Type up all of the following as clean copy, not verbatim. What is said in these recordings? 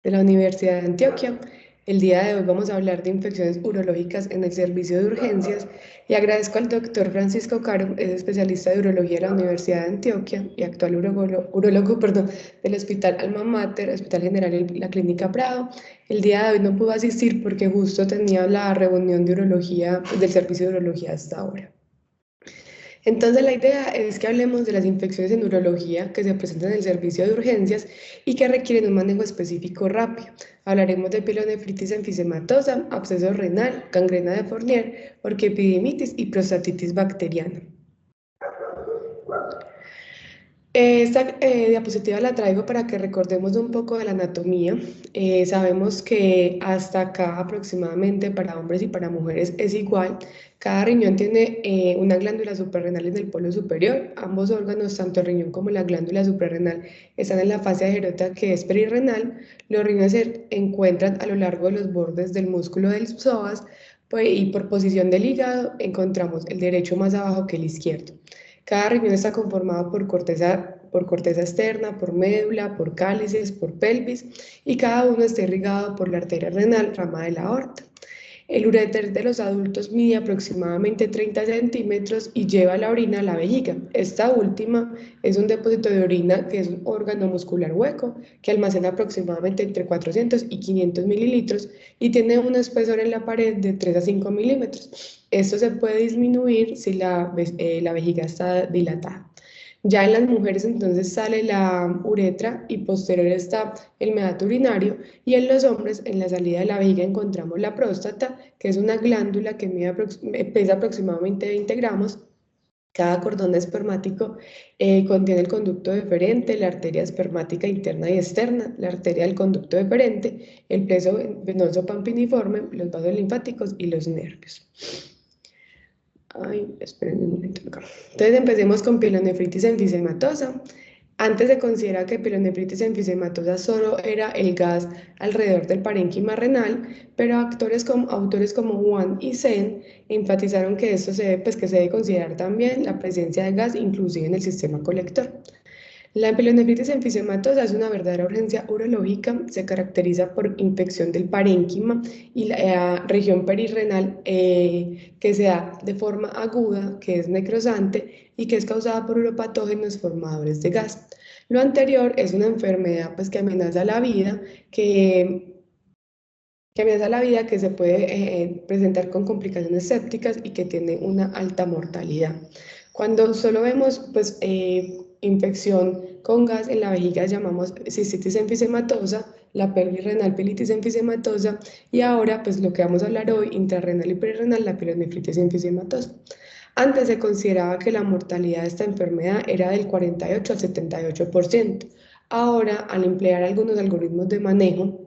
de la Universidad de Antioquia. El día de hoy vamos a hablar de infecciones urológicas en el servicio de urgencias y agradezco al doctor Francisco Caro, es especialista de urología de la Universidad de Antioquia y actual urólogo, del Hospital Alma Mater, Hospital General y la Clínica Prado. El día de hoy no pudo asistir porque justo tenía la reunión de urología, del servicio de urología hasta ahora. Entonces la idea es que hablemos de las infecciones en urología que se presentan en el servicio de urgencias y que requieren un manejo específico rápido. Hablaremos de pielonefritis enfisematosa, absceso renal, gangrena de Fournier, orquiepididimitis y prostatitis bacteriana. Esta diapositiva la traigo para que recordemos un poco de la anatomía. Sabemos que hasta acá aproximadamente para hombres y para mujeres es igual. Cada riñón tiene una glándula suprarrenal en el polo superior. Ambos órganos, tanto el riñón como la glándula suprarrenal, están en la fase agerota que es perirrenal. Los riñones se encuentran a lo largo de los bordes del músculo del psoas, pues, y por posición del hígado encontramos el derecho más abajo que el izquierdo. Cada riñón está conformado por corteza externa, por médula, por cálices, por pelvis y cada uno está irrigado por la arteria renal, rama de la aorta. El uréter de los adultos mide aproximadamente 30 centímetros y lleva la orina a la vejiga. Esta última es un depósito de orina que es un órgano muscular hueco que almacena aproximadamente entre 400 y 500 mililitros y tiene un espesor en la pared de 3 a 5 milímetros. Esto se puede disminuir si la vejiga está dilatada. Ya en las mujeres entonces sale la uretra y posterior está el meato urinario y en los hombres en la salida de la vejiga encontramos la próstata, que es una glándula que pesa aproximadamente 20 gramos. Cada cordón espermático contiene el conducto deferente, la arteria espermática interna y externa, la arteria del conducto deferente, el plexo venoso pampiniforme, los vasos linfáticos y los nervios. Ay, esperen un momento acá. Entonces empecemos con pielonefritis enfisematosa. Antes se considera que pielonefritis enfisematosa solo era el gas alrededor del parénquima renal, pero autores como Juan y Sen enfatizaron que esto que se debe considerar también la presencia de gas inclusive en el sistema colector. La pielonefritis enfisematosa es una verdadera urgencia urológica, se caracteriza por infección del parénquima y la región perirrenal que se da de forma aguda, que es necrosante y que es causada por uropatógenos formadores de gas. Lo anterior es una enfermedad pues, que amenaza la vida, que se puede presentar con complicaciones sépticas y que tiene una alta mortalidad. Cuando solo vemos pues, infección con gas en la vejiga llamamos cistitis enfisematosa, la pelvis renal pielitis enfisematosa y ahora pues lo que vamos a hablar hoy, intrarrenal y perirrenal, la pielonefritis enfisematosa. Antes se consideraba que la mortalidad de esta enfermedad era del 48 al 78%. Ahora, al emplear algunos algoritmos de manejo,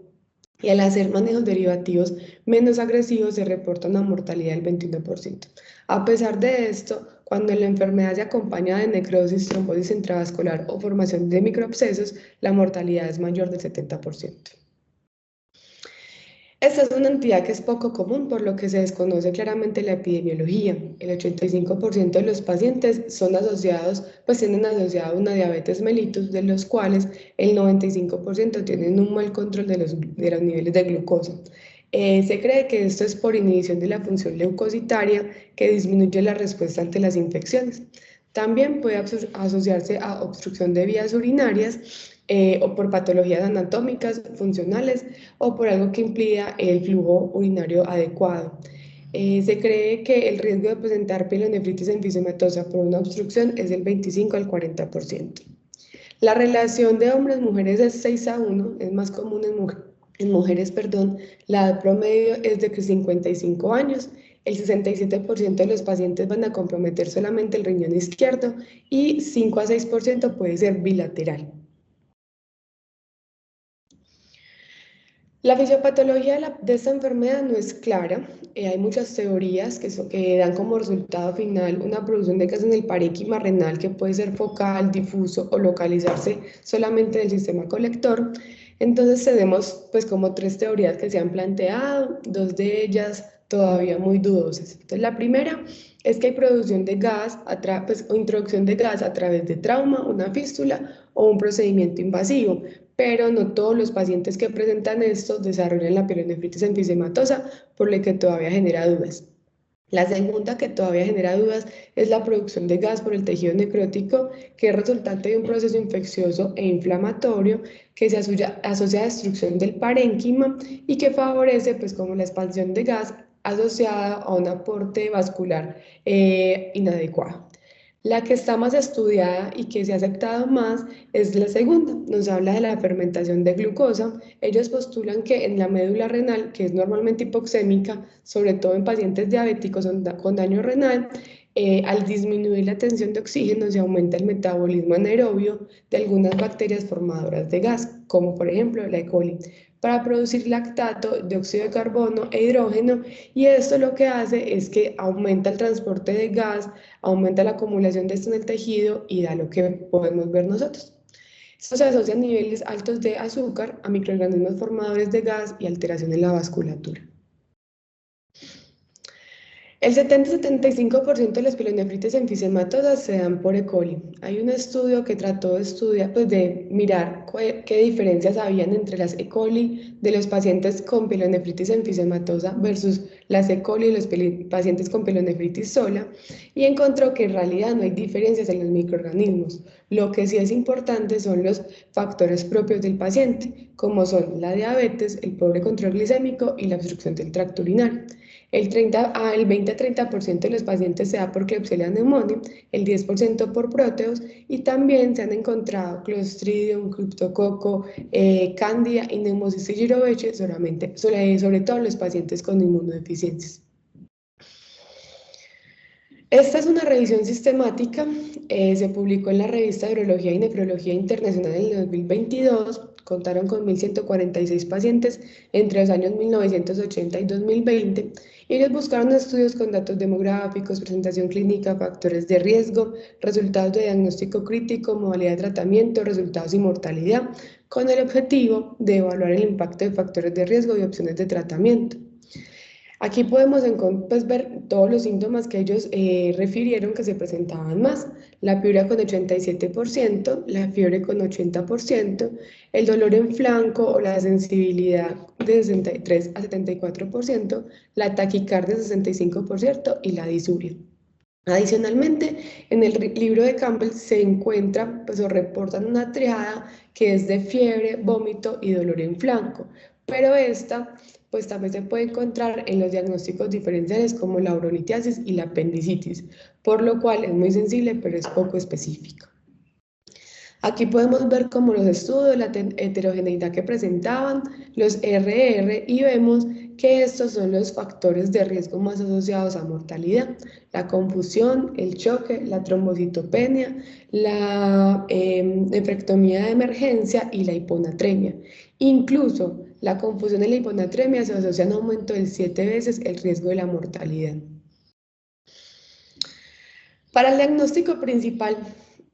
y al hacer manejos derivativos menos agresivos se reporta una mortalidad del 21%. A pesar de esto, cuando la enfermedad se acompaña de necrosis, trombosis intravascular o formación de microabscesos, la mortalidad es mayor del 70%. Esta es una entidad que es poco común, por lo que se desconoce claramente la epidemiología. El 85% de los pacientes son asociados, pues tienen asociado una diabetes mellitus, de los cuales el 95% tienen un mal control de los niveles de glucosa. Se cree que esto es por inhibición de la función leucocitaria que disminuye la respuesta ante las infecciones. También puede asociarse a obstrucción de vías urinarias o por patologías anatómicas, funcionales o por algo que impida el flujo urinario adecuado. Se cree que el riesgo de presentar pielonefritis enfisematosa por una obstrucción es del 25 al 40%. La relación de hombres-mujeres es 6:1, es más común en mujeres, la edad promedio es de 55 años, el 67% de los pacientes van a comprometer solamente el riñón izquierdo y 5 a 6% puede ser bilateral. La fisiopatología de esta enfermedad no es clara. Hay muchas teorías que dan como resultado final una producción de gas en el parénquima renal que puede ser focal, difuso o localizarse solamente en el sistema colector. Entonces tenemos pues como tres teorías que se han planteado, dos de ellas todavía muy dudosas. Entonces, la primera es que hay producción de gas, o introducción de gas a través de trauma, una fístula o un procedimiento invasivo, pero no todos los pacientes que presentan esto desarrollan la pielonefritis enfisematosa, por lo que todavía genera dudas. La segunda que todavía genera dudas es la producción de gas por el tejido necrótico, que es resultante de un proceso infeccioso e inflamatorio que se asocia a destrucción del parénquima y que favorece, pues, como la expansión de gas asociada a un aporte vascular inadecuado. La que está más estudiada y que se ha aceptado más es la segunda. Nos habla de la fermentación de glucosa. Ellos postulan que en la médula renal, que es normalmente hipoxémica, sobre todo en pacientes diabéticos con daño renal, al disminuir la tensión de oxígeno se aumenta el metabolismo anaerobio de algunas bacterias formadoras de gas, como por ejemplo la E. coli, para producir lactato, dióxido de carbono e hidrógeno, y esto lo que hace es que aumenta el transporte de gas, aumenta la acumulación de esto en el tejido y da lo que podemos ver nosotros. Esto se asocia a niveles altos de azúcar, a microorganismos formadores de gas y alteración en la vasculatura. El 70-75% de las pielonefritis enfisematosas se dan por E. coli. Hay un estudio que trató de estudiar, pues de mirar qué diferencias habían entre las E. coli de los pacientes con pielonefritis enfisematosa versus las E. coli de los pacientes con pielonefritis sola, y encontró que en realidad no hay diferencias en los microorganismos. Lo que sí es importante son los factores propios del paciente, como son la diabetes, el pobre control glicémico y la obstrucción del tracto urinario. El 20 a 30% de los pacientes se da por Klebsiella pneumoniae, el 10% por próteos, y también se han encontrado Clostridium, Cryptococo, Candida y Pneumocystis jirovecii, sobre todo en los pacientes con inmunodeficiencias. Esta es una revisión sistemática, se publicó en la revista de Urología y Nefrología Internacional en el 2022, contaron con 1.146 pacientes entre los años 1980 y 2020, y ellos buscaron estudios con datos demográficos, presentación clínica, factores de riesgo, resultados de diagnóstico crítico, modalidad de tratamiento, resultados y mortalidad, con el objetivo de evaluar el impacto de factores de riesgo y opciones de tratamiento. Aquí podemos pues, ver todos los síntomas que ellos refirieron que se presentaban más. La piuria con 87%, la fiebre con 80%, el dolor en flanco o la sensibilidad de 63 a 74%, la taquicardia 65% y la disuria. Adicionalmente, en el libro de Campbell se encuentra, pues, o reportan una triada que es de fiebre, vómito y dolor en flanco, pero esta pues también se puede encontrar en los diagnósticos diferenciales como la urolitiasis y la apendicitis, por lo cual es muy sensible pero es poco específico. Aquí podemos ver como los estudios, la heterogeneidad que presentaban, los RR, y vemos que estos son los factores de riesgo más asociados a mortalidad: la confusión, el choque, la trombocitopenia, la nefrectomía de emergencia y la hiponatremia. Incluso la confusión y la hiponatremia se asocian a un aumento de 7 veces el riesgo de la mortalidad. Para el diagnóstico principal,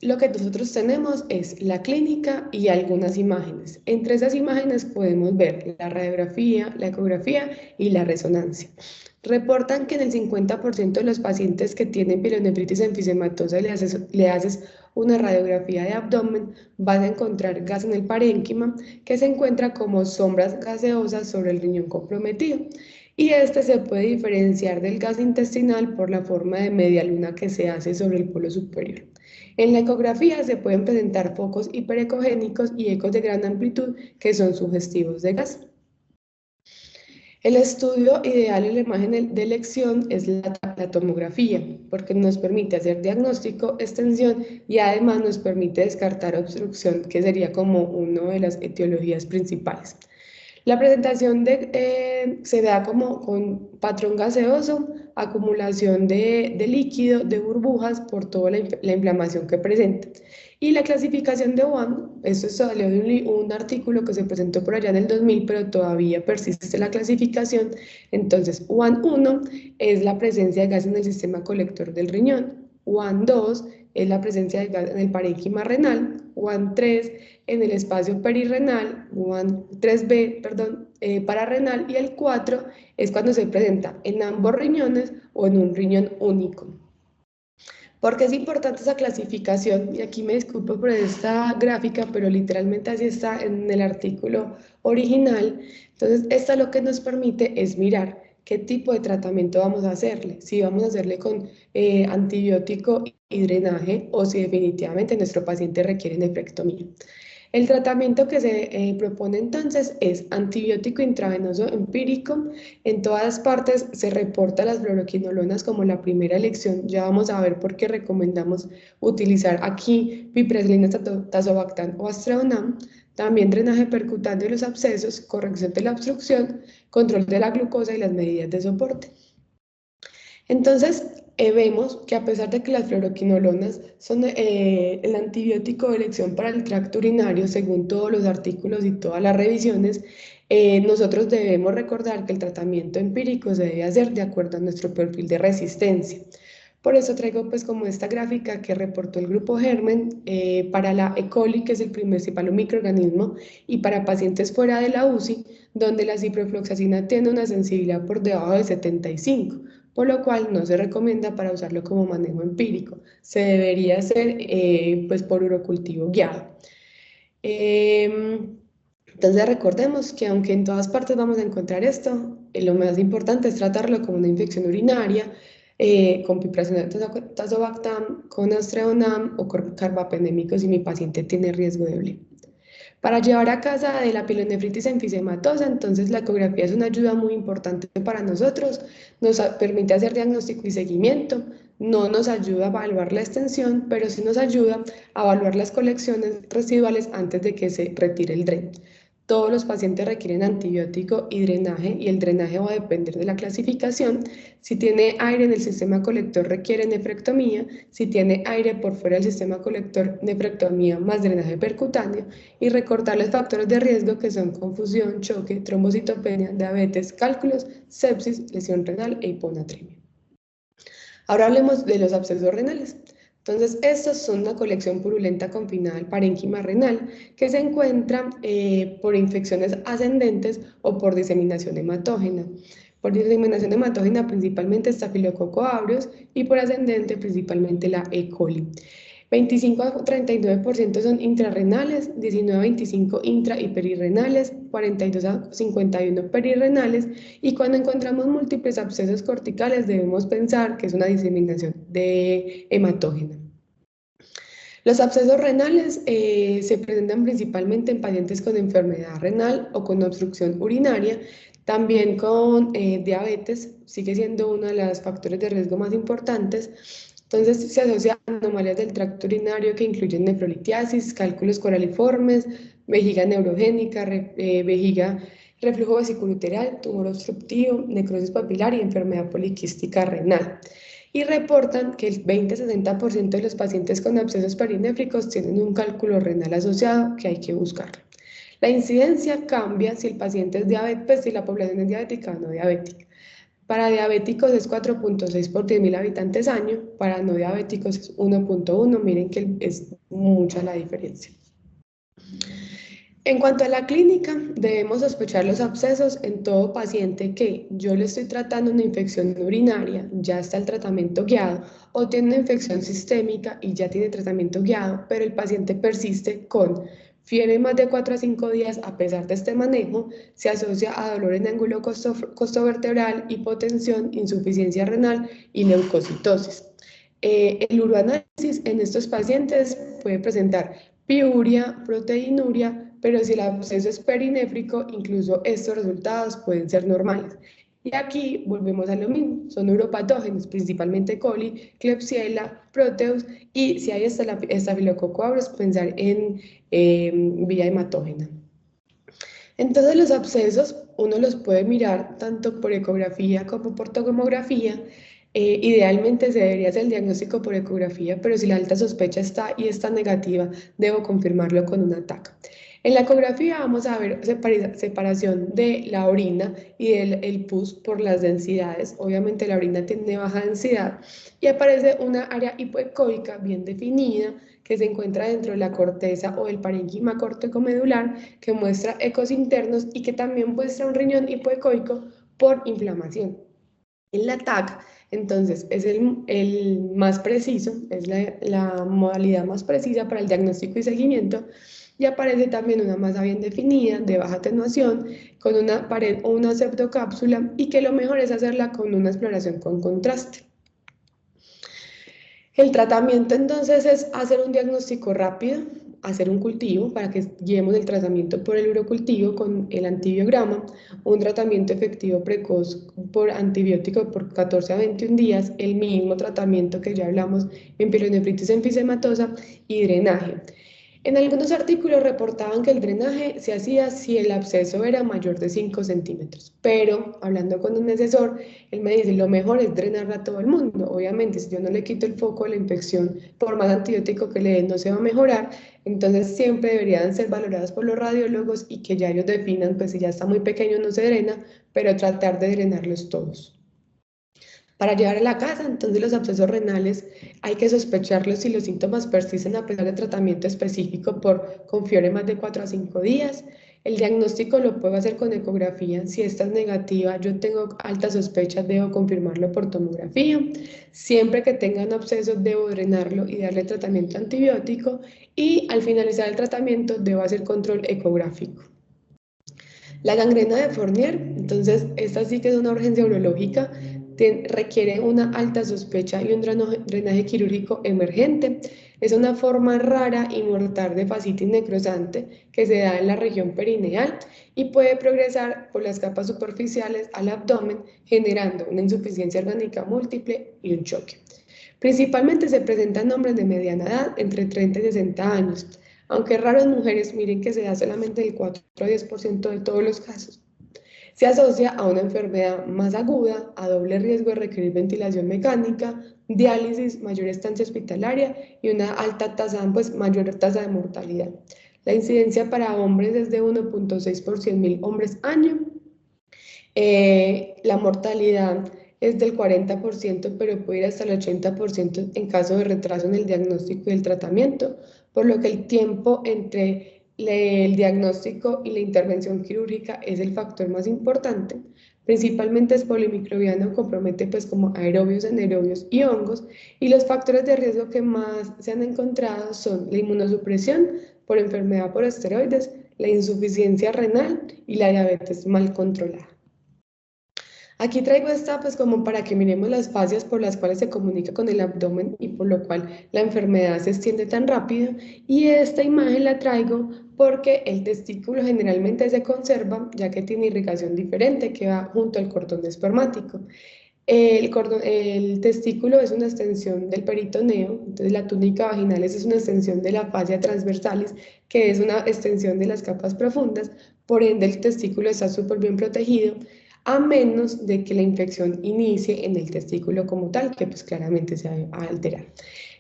lo que nosotros tenemos es la clínica y algunas imágenes. Entre esas imágenes podemos ver la radiografía, la ecografía y la resonancia. Reportan que en el 50% de los pacientes que tienen pielonefritis enfisematosa le haces una radiografía de abdomen, vas a encontrar gas en el parénquima, que se encuentra como sombras gaseosas sobre el riñón comprometido. Y este se puede diferenciar del gas intestinal por la forma de media luna que se hace sobre el polo superior. En la ecografía se pueden presentar focos hiperecogénicos y ecos de gran amplitud que son sugestivos de gas. El estudio ideal en la imagen de elección es la tomografía, porque nos permite hacer diagnóstico, extensión y además nos permite descartar obstrucción, que sería como una de las etiologías principales. La presentación se da como con patrón gaseoso, acumulación de líquido, de burbujas por toda la inflamación que presenta. Y la clasificación de WAN, esto salió de un artículo que se presentó por allá en el 2000, pero todavía persiste la clasificación. Entonces, WAN 1 es la presencia de gas en el sistema colector del riñón. UAN2 es la presencia de gas en el parénquima renal, UAN3 en el espacio perirrenal, UAN3B, perdón, pararrenal, y el 4 es cuando se presenta en ambos riñones o en un riñón único. ¿Por qué es importante esa clasificación? Y aquí me disculpo por esta gráfica, pero literalmente así está en el artículo original. Entonces, esta lo que nos permite es mirar qué tipo de tratamiento vamos a hacerle. Si vamos a hacerle con antibiótico y drenaje o si definitivamente nuestro paciente requiere nefrectomía. El tratamiento que se propone entonces es antibiótico intravenoso empírico. En todas partes se reporta las fluoroquinolonas como la primera elección. Ya vamos a ver por qué recomendamos utilizar aquí piperacilina, tazobactam o Astreonam. También drenaje percutáneo de los abscesos, corrección de la obstrucción, control de la glucosa y las medidas de soporte. Entonces, vemos que a pesar de que las fluoroquinolonas son el antibiótico de elección para el tracto urinario, según todos los artículos y todas las revisiones, nosotros debemos recordar que el tratamiento empírico se debe hacer de acuerdo a nuestro perfil de resistencia. Por eso traigo pues como esta gráfica que reportó el grupo Germen para la E. coli, que es el principal microorganismo, y para pacientes fuera de la UCI, donde la ciprofloxacina tiene una sensibilidad por debajo de 75, por lo cual no se recomienda para usarlo como manejo empírico. Se debería hacer pues por urocultivo guiado. Entonces recordemos que aunque en todas partes vamos a encontrar esto, lo más importante es tratarlo como una infección urinaria, con piperacilina tazobactam, con Astreonam o con carbapenémicos si mi paciente tiene riesgo de EBLE. Para llevar a casa de la pielonefritis enfisematosa, entonces la ecografía es una ayuda muy importante para nosotros, nos permite hacer diagnóstico y seguimiento, no nos ayuda a evaluar la extensión, pero sí nos ayuda a evaluar las colecciones residuales antes de que se retire el dren. Todos los pacientes requieren antibiótico y drenaje, y el drenaje va a depender de la clasificación. Si tiene aire en el sistema colector, requiere nefrectomía. Si tiene aire por fuera del sistema colector, nefrectomía más drenaje percutáneo. Y recortar los factores de riesgo que son confusión, choque, trombocitopenia, diabetes, cálculos, sepsis, lesión renal e hiponatremia. Ahora hablemos de los abscesos renales. Entonces, estos son una colección purulenta confinada al parénquima renal que se encuentra por infecciones ascendentes o por diseminación hematógena. Por diseminación hematógena principalmente Staphylococcus aureus y por ascendente principalmente la E. coli. 25 a 39% son intrarrenales, 19 a 25 intra y perirrenales, 42 a 51 perirrenales, y cuando encontramos múltiples abscesos corticales debemos pensar que es una diseminación de hematógena. Los abscesos renales se presentan principalmente en pacientes con enfermedad renal o con obstrucción urinaria, también con diabetes, sigue siendo uno de los factores de riesgo más importantes. Entonces se asocia a anomalías del tracto urinario que incluyen nefrolitiasis, cálculos coraliformes, vejiga neurogénica, vejiga, reflujo vesicoureteral, tumor obstructivo, necrosis papilar y enfermedad poliquística renal. Y reportan que el 20-60% de los pacientes con abscesos perinéfricos tienen un cálculo renal asociado que hay que buscar. La incidencia cambia si el paciente es diabético, pues si la población es diabética o no diabética. Para diabéticos es 4.6 por 10.000 habitantes año, para no diabéticos es 1.1, miren que es mucha la diferencia. En cuanto a la clínica, debemos sospechar los abscesos en todo paciente que yo le estoy tratando una infección urinaria, ya está el tratamiento guiado, o tiene una infección sistémica y ya tiene tratamiento guiado, pero el paciente persiste con fiebre más de 4 a 5 días a pesar de este manejo, se asocia a dolor en ángulo costovertebral, hipotensión, insuficiencia renal y leucocitosis. El uroanálisis en estos pacientes puede presentar piuria, proteinuria, pero si el absceso es perinéfrico, incluso estos resultados pueden ser normales. Y aquí volvemos a lo mismo, son uropatógenos, principalmente coli, Klebsiella, Proteus, y si hay Staphylococcus aureus, pensar en vía hematógena. Entonces los abscesos uno los puede mirar tanto por ecografía como por tomografía. Idealmente se debería hacer el diagnóstico por ecografía, pero si la alta sospecha está y está negativa, debo confirmarlo con una TAC. En la ecografía vamos a ver separación de la orina y del el pus por las densidades. Obviamente la orina tiene baja densidad y aparece una área hipoecoica bien definida que se encuentra dentro de la corteza o el parénquima córtico-medular que muestra ecos internos y que también muestra un riñón hipoecoico por inflamación. En la TAC, entonces, es el más preciso, es la modalidad más precisa para el diagnóstico y seguimiento, y aparece también una masa bien definida, de baja atenuación, con una pared o una pseudocápsula, y que lo mejor es hacerla con una exploración con contraste. El tratamiento entonces es hacer un diagnóstico rápido, hacer un cultivo para que guiemos el tratamiento por el urocultivo con el antibiograma, un tratamiento efectivo precoz por antibiótico por 14 a 21 días, el mismo tratamiento que ya hablamos en pielonefritis enfisematosa y drenaje. En algunos artículos reportaban que el drenaje se hacía si el absceso era mayor de 5 centímetros, pero hablando con un asesor, él me dice, lo mejor es drenarla a todo el mundo. Obviamente, si yo no le quito el foco de la infección, por más antibiótico que le den, no se va a mejorar, entonces siempre deberían ser valorados por los radiólogos y que ya ellos definan, pues si ya está muy pequeño no se drena, pero tratar de drenarlos todos. Para llevar a la casa, entonces los abscesos renales hay que sospecharlos si los síntomas persisten a pesar de tratamiento específico con fiebre más de 4 a 5 días. El diagnóstico lo puedo hacer con ecografía. Si esta es negativa, yo tengo altas sospechas, debo confirmarlo por tomografía. Siempre que tenga un absceso, debo drenarlo y darle tratamiento antibiótico. Y al finalizar el tratamiento, debo hacer control ecográfico. La gangrena de Fournier, entonces esta sí que es una urgencia urológica, requiere una alta sospecha y un drenaje quirúrgico emergente. Es una forma rara y mortal de fascitis necrosante que se da en la región perineal y puede progresar por las capas superficiales al abdomen, generando una insuficiencia orgánica múltiple y un choque. Principalmente se presenta en hombres de mediana edad, entre 30 y 60 años, aunque es raro en mujeres, miren que se da solamente el 4 a 10% de todos los casos. Se asocia a una enfermedad más aguda, a doble riesgo de requerir ventilación mecánica, diálisis, mayor estancia hospitalaria y una alta tasa, pues mayor tasa de mortalidad. La incidencia para hombres es de 1.6 por 100.000 hombres año. La mortalidad es del 40%, pero puede ir hasta el 80% en caso de retraso en el diagnóstico y el tratamiento, por lo que el tiempo entre el diagnóstico y la intervención quirúrgica es el factor más importante. Principalmente es polimicrobiano, compromete pues como aerobios, anaerobios y hongos, y los factores de riesgo que más se han encontrado son la inmunosupresión por enfermedad por esteroides, la insuficiencia renal y la diabetes mal controlada. Aquí traigo esta pues como para que miremos las fascias por las cuales se comunica con el abdomen y por lo cual la enfermedad se extiende tan rápido, y esta imagen la traigo porque el testículo generalmente se conserva ya que tiene irrigación diferente que va junto al cordón espermático. El testículo es una extensión del peritoneo, entonces la túnica vaginal es una extensión de la fascia transversalis, que es una extensión de las capas profundas, por ende el testículo está súper bien protegido, a menos de que la infección inicie en el testículo como tal, que pues claramente se va a alterar.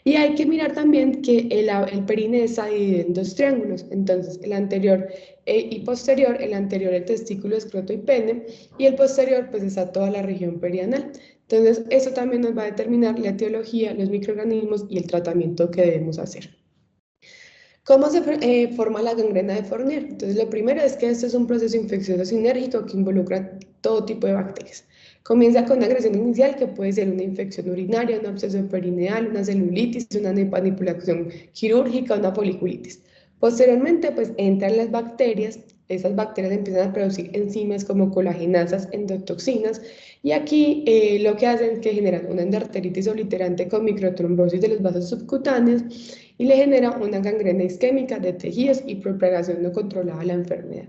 Y hay que mirar también que el perineo está dividido en dos triángulos, entonces el anterior y posterior, el anterior el testículo, escroto y pene, y el posterior pues está toda la región perianal. Entonces eso también nos va a determinar la etiología, los microorganismos y el tratamiento que debemos hacer. ¿Cómo se forma la gangrena de Fournier? Entonces, lo primero es que esto es un proceso infeccioso sinérgico que involucra todo tipo de bacterias. Comienza con una agresión inicial que puede ser una infección urinaria, un absceso perineal, una celulitis, una manipulación quirúrgica, una foliculitis. Posteriormente, pues entran las bacterias. Esas bacterias empiezan a producir enzimas como colagenasas, endotoxinas, y aquí lo que hacen es que generan una endarteritis obliterante con microtrombosis de los vasos subcutáneos y le genera una gangrena isquémica de tejidos y propagación no controlada de la enfermedad.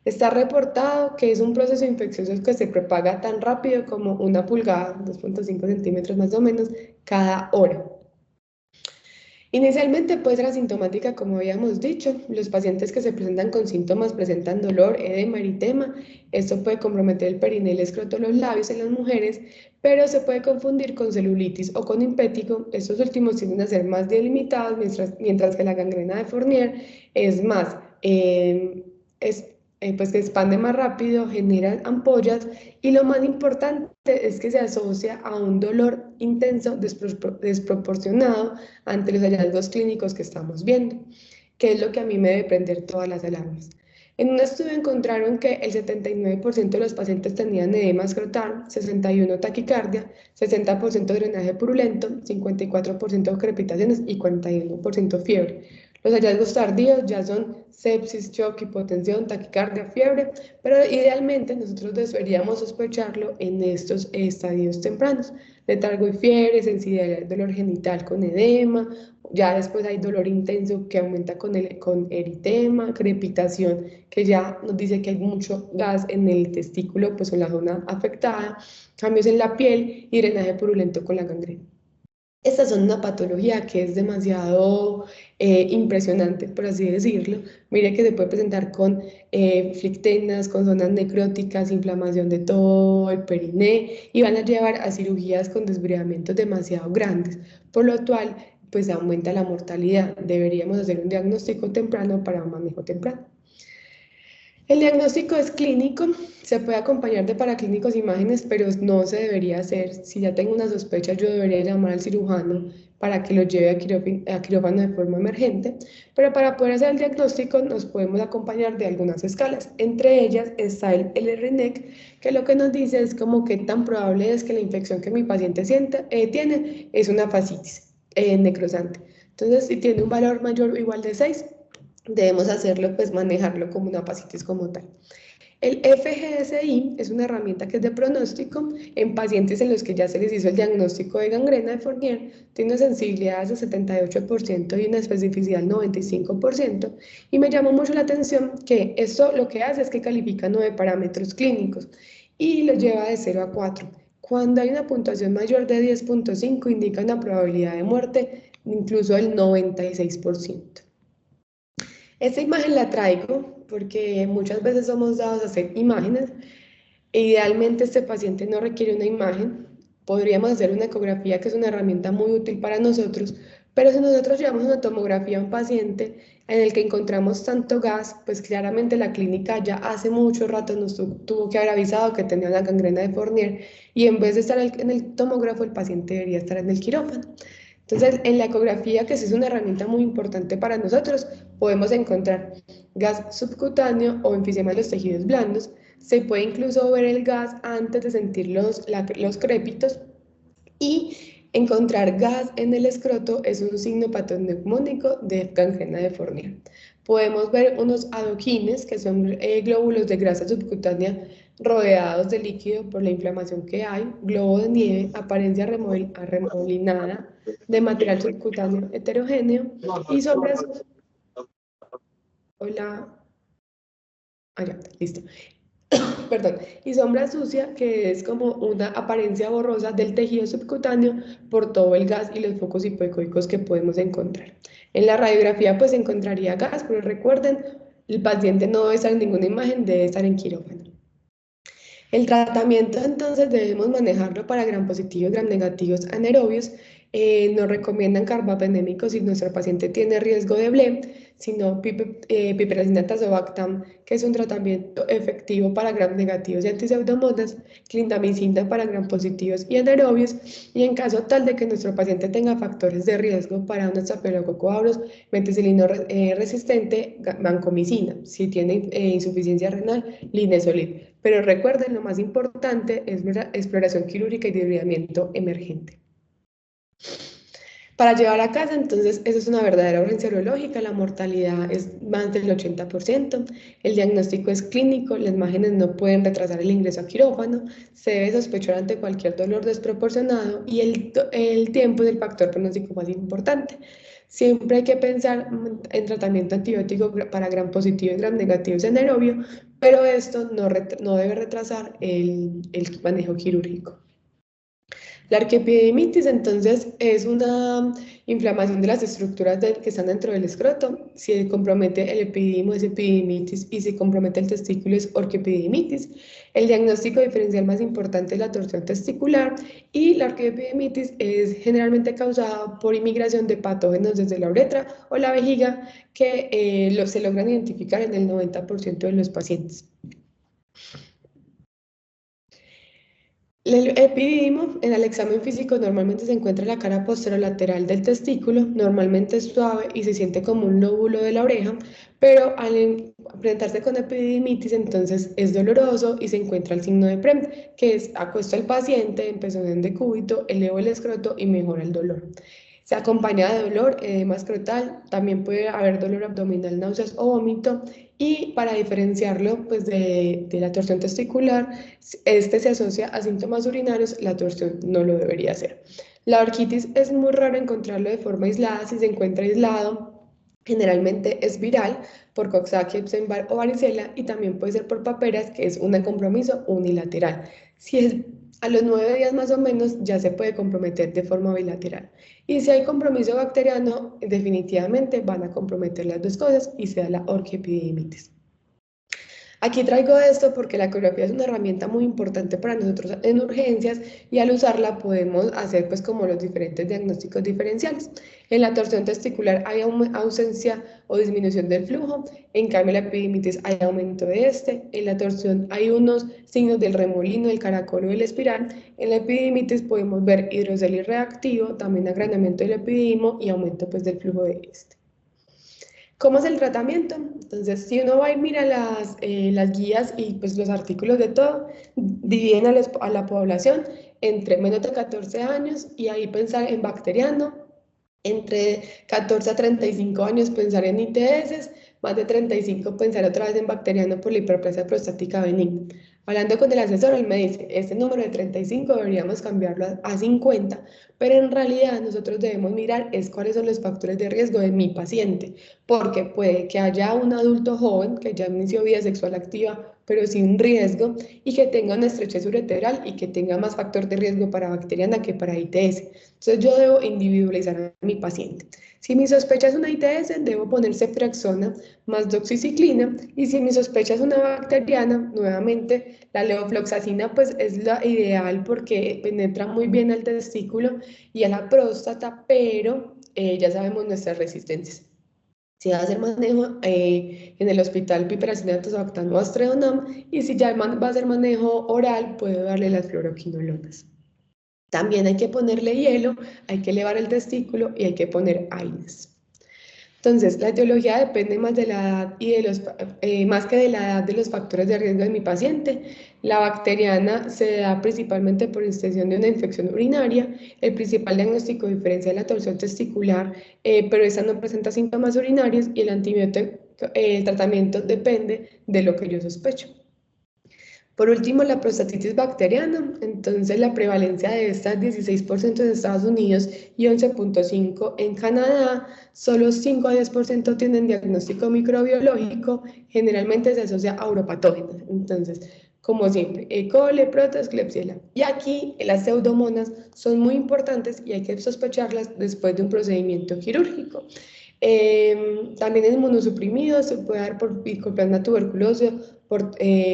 Está reportado que es un proceso infeccioso que se propaga tan rápido como una pulgada, 2.5 centímetros más o menos, cada hora. Inicialmente puede ser asintomática, como habíamos dicho. Los pacientes que se presentan con síntomas presentan dolor, edema, eritema. Esto puede comprometer el perineo y el escroto, los labios en las mujeres, pero se puede confundir con celulitis o con impétigo. Estos últimos tienden a ser más delimitados, mientras que la gangrena de Fournier es más es, pues se expande más rápido, genera ampollas y lo más importante es que se asocia a un dolor intenso desproporcionado ante los hallazgos clínicos que estamos viendo, que es lo que a mí me debe prender todas las alarmas. En un estudio encontraron que el 79% de los pacientes tenían edema escrotal, 61% taquicardia, 60% drenaje purulento, 54% crepitaciones y 41% fiebre. Los hallazgos tardíos ya son sepsis, shock, hipotensión, taquicardia, fiebre, pero idealmente nosotros deberíamos sospecharlo en estos estadios tempranos. Letargo y fiebre, sensibilidad al dolor genital con edema, ya después hay dolor intenso que aumenta con eritema, crepitación, que ya nos dice que hay mucho gas en el testículo, pues en la zona afectada, cambios en la piel y drenaje purulento con la gangrena. Estas son una patología que es demasiado impresionante, por así decirlo. Mire que se puede presentar con flictenas, con zonas necróticas, inflamación de todo el periné y van a llevar a cirugías con desbridamientos demasiado grandes, por lo cual pues aumenta la mortalidad. Deberíamos hacer un diagnóstico temprano para un manejo temprano. El diagnóstico es clínico, se puede acompañar de paraclínicos imágenes, pero no se debería hacer. Si ya tengo una sospecha, yo debería llamar al cirujano para que lo lleve a quirófano de forma emergente, pero para poder hacer el diagnóstico nos podemos acompañar de algunas escalas. Entre ellas está el LRNEC, que lo que nos dice es como qué tan probable es que la infección que mi paciente tiene es una fascitis necrosante. Entonces, si tiene un valor mayor o igual de 6, debemos hacerlo, pues manejarlo como una fascitis como tal. El FGSI es una herramienta que es de pronóstico en pacientes en los que ya se les hizo el diagnóstico de gangrena de Fournier, tiene una sensibilidad de 78% y una especificidad del 95%, y me llamó mucho la atención que esto lo que hace es que califica 9 parámetros clínicos y lo lleva de 0 a 4. Cuando hay una puntuación mayor de 10.5 indica una probabilidad de muerte incluso del 96%. Esta imagen la traigo porque muchas veces somos dados a hacer imágenes e idealmente este paciente no requiere una imagen. Podríamos hacer una ecografía, que es una herramienta muy útil para nosotros, pero si nosotros llevamos una tomografía a un paciente en el que encontramos tanto gas, pues claramente la clínica ya hace mucho rato nos tuvo que haber avisado que tenía una gangrena de Fournier y en vez de estar en el tomógrafo, el paciente debería estar en el quirófano. Entonces, en la ecografía, que sí es una herramienta muy importante para nosotros, podemos encontrar gas subcutáneo o enfisema de los tejidos blandos. Se puede incluso ver el gas antes de sentir los crépitos y encontrar gas en el escroto es un signo patognomónico de gangrena de Fournier. Podemos ver unos adoquines, que son glóbulos de grasa subcutánea rodeados de líquido por la inflamación que hay, globo de nieve, apariencia arremolinada de material subcutáneo heterogéneo y sombras. Hola, allá, listo. Perdón, y sombra sucia, que es como una apariencia borrosa del tejido subcutáneo por todo el gas y los focos hipoecoicos que podemos encontrar. En la radiografía pues se encontraría gas, pero recuerden, el paciente no debe estar en ninguna imagen, debe estar en quirófano. El tratamiento entonces debemos manejarlo para gram positivos, gram negativos anaerobios. Nos recomiendan carbapenémicos si nuestro paciente tiene riesgo de BLEM, sino piperacina tazobactam, que es un tratamiento efectivo para gram negativos y antiseudomonas, clindamicina para gram positivos y anaerobios, y en caso tal de que nuestro paciente tenga factores de riesgo para un estafilococo aureus, meticilino resistente, vancomicina, si tiene insuficiencia renal, linezolid. Pero recuerden, lo más importante es la exploración quirúrgica y desbridamiento emergente. Para llevar a casa, entonces, eso es una verdadera urgencia urológica, la mortalidad es más del 80%, el diagnóstico es clínico, las imágenes no pueden retrasar el ingreso a quirófano, se debe sospechar ante cualquier dolor desproporcionado y el tiempo es el factor pronóstico más importante. Siempre hay que pensar en tratamiento antibiótico para gram positivo y gram negativo anaerobio, pero esto no debe retrasar el manejo quirúrgico. La arquiepididimitis, entonces, es una inflamación de las estructuras que están dentro del escroto. Si se compromete el epididimo es epididimitis y si compromete el testículo es orquiepididimitis. El diagnóstico diferencial más importante es la torsión testicular y la orquiepididimitis es generalmente causada por inmigración de patógenos desde la uretra o la vejiga que se logran identificar en el 90% de los pacientes. El epididimo en el examen físico normalmente se encuentra en la cara posterolateral del testículo, normalmente es suave y se siente como un lóbulo de la oreja, pero al enfrentarse con epididimitis entonces es doloroso y se encuentra el signo de PREM, que es acuesto al paciente en posición de cúbito, elevo el escroto y mejora el dolor. Se acompaña de dolor, edema escrotal, también puede haber dolor abdominal, náuseas o vómito. Y para diferenciarlo pues, de la torsión testicular, este se asocia a síntomas urinarios, la torsión no lo debería hacer. La orquitis es muy raro encontrarlo de forma aislada, si se encuentra aislado, generalmente es viral por Coxsackie, Epstein-Barr o varicela y también puede ser por paperas, que es un compromiso unilateral. Si es a los 9 días más o menos, ya se puede comprometer de forma bilateral. Y si hay compromiso bacteriano, definitivamente van a comprometer las dos cosas y se da la orquiepididimitis. Aquí traigo esto porque la ecografía es una herramienta muy importante para nosotros en urgencias y al usarla podemos hacer pues como los diferentes diagnósticos diferenciales. En la torsión testicular hay ausencia o disminución del flujo, en cambio en la epididimitis hay aumento de este, en la torsión hay unos signos del remolino, del caracol o del espiral, en la epididimitis podemos ver hidrocelis reactivo, también agrandamiento del epididimo y aumento pues del flujo de este. ¿Cómo es el tratamiento? Entonces, si uno va y mira las guías y pues, los artículos de todo, dividen a la población entre menos de 14 años y ahí pensar en bacteriano, entre 14 a 35 años pensar en ITS, más de 35 pensar otra vez en bacteriano por la hiperplasia prostática benigna. Hablando con el asesor, él me dice, este número de 35 deberíamos cambiarlo a 50, pero en realidad nosotros debemos mirar es cuáles son los factores de riesgo de mi paciente, porque puede que haya un adulto joven que ya inició vida sexual activa, pero sin riesgo, y que tenga una estrechez ureteral y que tenga más factor de riesgo para bacteriana que para ITS. Entonces yo debo individualizar a mi paciente. Si mi sospecha es una ITS, debo poner ceftriaxona más doxiciclina, y si mi sospecha es una bacteriana, nuevamente la levofloxacina pues es la ideal porque penetra muy bien al testículo y a la próstata, pero ya sabemos nuestras resistencias. Si va a hacer manejo en el hospital piperacina, tazobactam o astreonam, y si ya va a hacer manejo oral, puedo darle las fluoroquinolonas. También hay que ponerle hielo, hay que elevar el testículo y hay que poner AINES. Entonces, la etiología depende más de la edad y más que de la edad de los factores de riesgo de mi paciente. La bacteriana se da principalmente por extensión de una infección urinaria. El principal diagnóstico diferencia la torsión testicular, pero esa no presenta síntomas urinarios y el antibiótico, el tratamiento depende de lo que yo sospecho. Por último, la prostatitis bacteriana. Entonces, la prevalencia de esta es 16% en Estados Unidos y 11,5% en Canadá. Solo 5 a 10% tienen diagnóstico microbiológico. Generalmente se asocia a uropatógenos. Entonces, como siempre, E. coli, protozoos, Klebsiella. Y aquí las pseudomonas son muy importantes y hay que sospecharlas después de un procedimiento quirúrgico. También en inmunosuprimidos se puede dar por Mycoplasma tuberculoso, por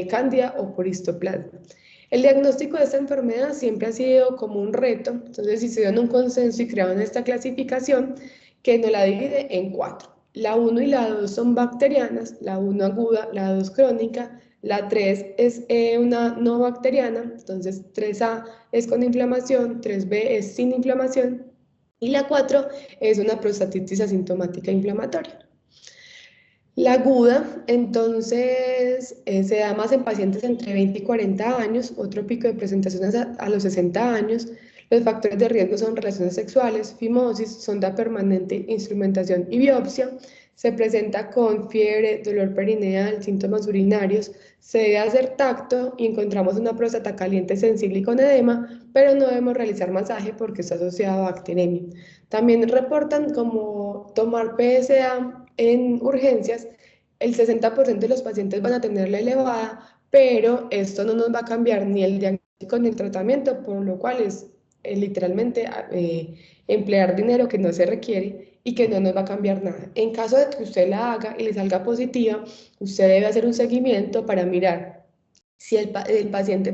cándida o por histoplasma. El diagnóstico de esta enfermedad siempre ha sido como un reto, entonces hicieron un consenso y crearon esta clasificación que nos la divide en 4. La 1 y la 2 son bacterianas, la 1 aguda, la 2 crónica, la 3 es una no bacteriana, entonces 3A es con inflamación, 3B es sin inflamación y la 4 es una prostatitis asintomática inflamatoria. La aguda, entonces, se da más en pacientes entre 20 y 40 años, otro pico de presentaciones a los 60 años. Los factores de riesgo son relaciones sexuales, fimosis, sonda permanente, instrumentación y biopsia. Se presenta con fiebre, dolor perineal, síntomas urinarios. Se debe hacer tacto y encontramos una próstata caliente, sensible y con edema, pero no debemos realizar masaje porque está asociado a bacteremia. También reportan como tomar PSA en urgencias. El 60% de los pacientes van a tenerla elevada, pero esto no nos va a cambiar ni el diagnóstico ni el tratamiento, por lo cual es literalmente emplear dinero que no se requiere y que no nos va a cambiar nada. En caso de que usted la haga y le salga positiva, usted debe hacer un seguimiento para mirar si el paciente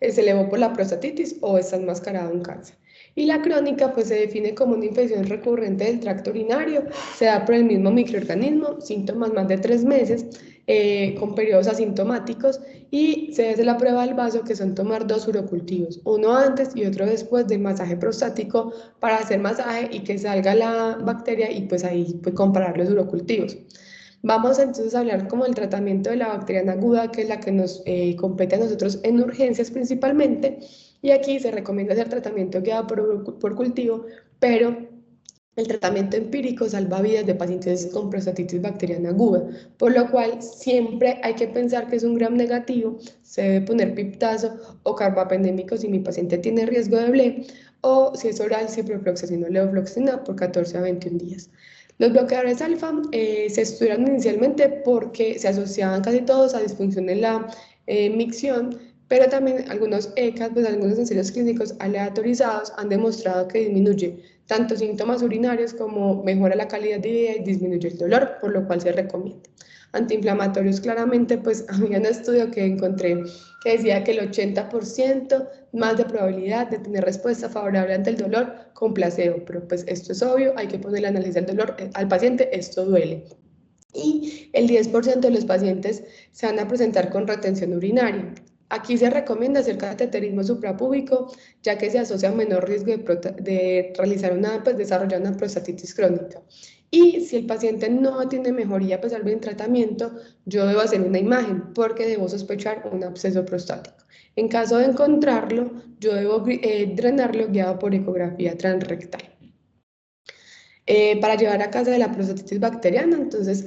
se elevó por la prostatitis o está enmascarado en cáncer. Y la crónica pues se define como una infección recurrente del tracto urinario, se da por el mismo microorganismo, síntomas más de 3 meses, con periodos asintomáticos y se hace la prueba del vaso que son tomar 2 urocultivos, uno antes y otro después del masaje prostático para hacer masaje y que salga la bacteria y pues ahí pues comparar los urocultivos. Vamos entonces a hablar como del tratamiento de la bacteriana aguda, que es la que nos compete a nosotros en urgencias principalmente, y aquí se recomienda hacer tratamiento guiado por cultivo, pero el tratamiento empírico salva vidas de pacientes con prostatitis bacteriana aguda, por lo cual siempre hay que pensar que es un gram negativo, se debe poner piptazo o carbapendémico si mi paciente tiene riesgo de BLE, o si es oral, ciprofloxacino o levofloxacina por 14 a 21 días. Los bloqueadores alfa se estudiaron inicialmente porque se asociaban casi todos a disfunción en la micción, pero también algunos ECAs, pues algunos ensayos clínicos aleatorizados han demostrado que disminuye tanto síntomas urinarios como mejora la calidad de vida y disminuye el dolor, por lo cual se recomienda. Antiinflamatorios, claramente, pues había un estudio que encontré que decía que el 80% más de probabilidad de tener respuesta favorable ante el dolor con placebo, pero pues esto es obvio, hay que ponerle análisis del dolor al paciente, esto duele. Y el 10% de los pacientes se van a presentar con retención urinaria. Aquí se recomienda hacer cateterismo suprapúbico, ya que se asocia a menor riesgo de realizar pues, desarrollar una prostatitis crónica. Y si el paciente no tiene mejoría a pesar del tratamiento, yo debo hacer una imagen porque debo sospechar un absceso prostático. En caso de encontrarlo, yo debo drenarlo guiado por ecografía transrectal. Para llevar a casa de la prostatitis bacteriana. Entonces,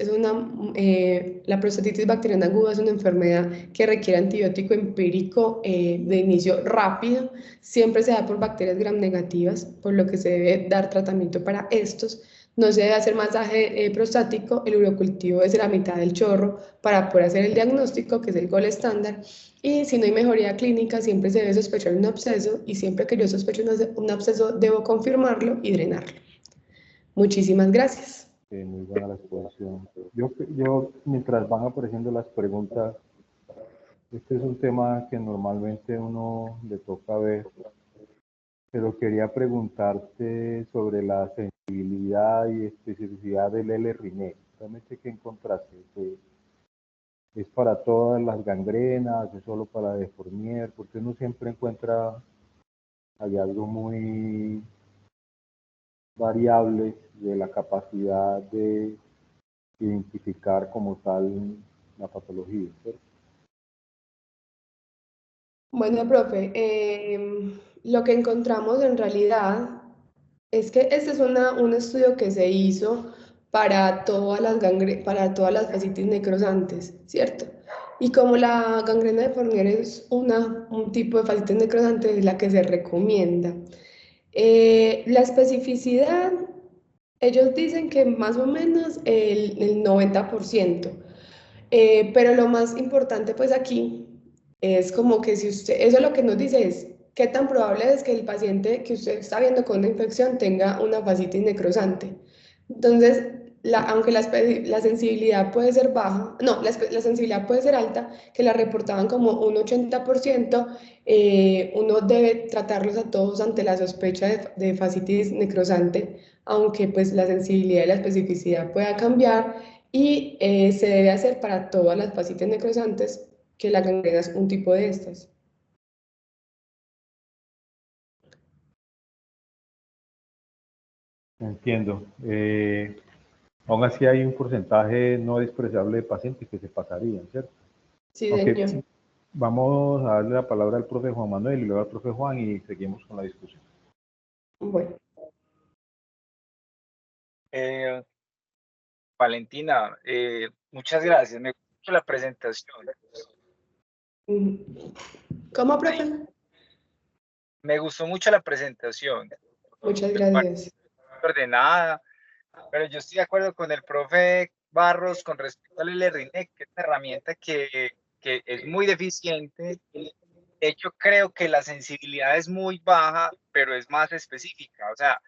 la prostatitis bacteriana aguda es una enfermedad que requiere antibiótico empírico de inicio rápido. Siempre se da por bacterias gram negativas, por lo que se debe dar tratamiento para estos. No se debe hacer masaje prostático, el urocultivo es la mitad del chorro para poder hacer el diagnóstico, que es el gol estándar. Y si no hay mejoría clínica, siempre se debe sospechar un absceso y siempre que yo sospecho un absceso, debo confirmarlo y drenarlo. Muchísimas gracias. Muy buena la exposición. Mientras van apareciendo las preguntas, este es un tema que normalmente uno le toca ver, pero quería preguntarte sobre la sensibilidad y especificidad del L-Rinec. ¿Realmente qué encontraste? ¿Es para todas las gangrenas? ¿Es solo para deformier? Porque uno siempre encuentra hallazgos muy variables de la capacidad de identificar como tal la patología, ¿cierto? Bueno, profe, lo que encontramos en realidad es que este es un estudio que se hizo para todas las fascitis necrosantes, ¿cierto? Y como la gangrena de Fournier es un tipo de fascitis necrosante, es la que se recomienda. La especificidad, ellos dicen que más o menos el 90%. Pero lo más importante pues aquí es como que si usted, eso lo que nos dice es qué tan probable es que el paciente que usted está viendo con una infección tenga una fascitis necrosante. Entonces, aunque la sensibilidad puede ser baja, no, la sensibilidad puede ser alta, que la reportaban como un 80%, uno debe tratarlos a todos ante la sospecha de fascitis necrosante, aunque pues la sensibilidad y la especificidad pueda cambiar y se debe hacer para todas las fascitis necrosantes, que la gangrena es un tipo de estas. Entiendo. Aún así hay un porcentaje no despreciable de pacientes que se pasarían, ¿cierto? Sí, Aunque señor. vamos a darle la palabra al profe Juan Manuel y luego al profe Juan y seguimos con la discusión. Bueno. Eh, Valentina, muchas gracias. Me gustó mucho la presentación. ¿Cómo, profe? Me gustó mucho la presentación. Muchas Me parece gracias. ordenada, pero yo estoy de acuerdo con el profe Barros con respecto al L-RINEC, que es una herramienta que es muy deficiente De hecho, creo que la sensibilidad es muy baja, pero es más específica. O sea,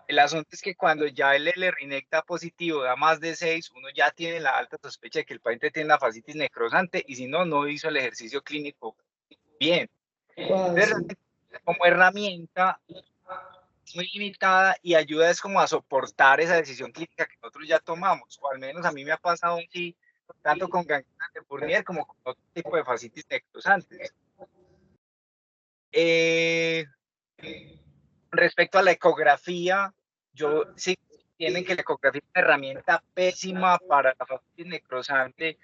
el asunto es que cuando ya el L-Rinec da positivo, da más de 6, uno ya tiene la alta sospecha de que el paciente tiene una fascitis necrosante y si no, no hizo el ejercicio clínico bien. Wow, Entonces, sí. como herramienta es muy limitada y ayuda es como a soportar esa decisión clínica que nosotros ya tomamos, o al menos a mí me ha pasado así, tanto con ganglios de Fournier como con otro tipo de fascitis necrosantes. Respecto a la ecografía, yo sí tienen que la ecografía es una herramienta pésima para la fascitis necrosante,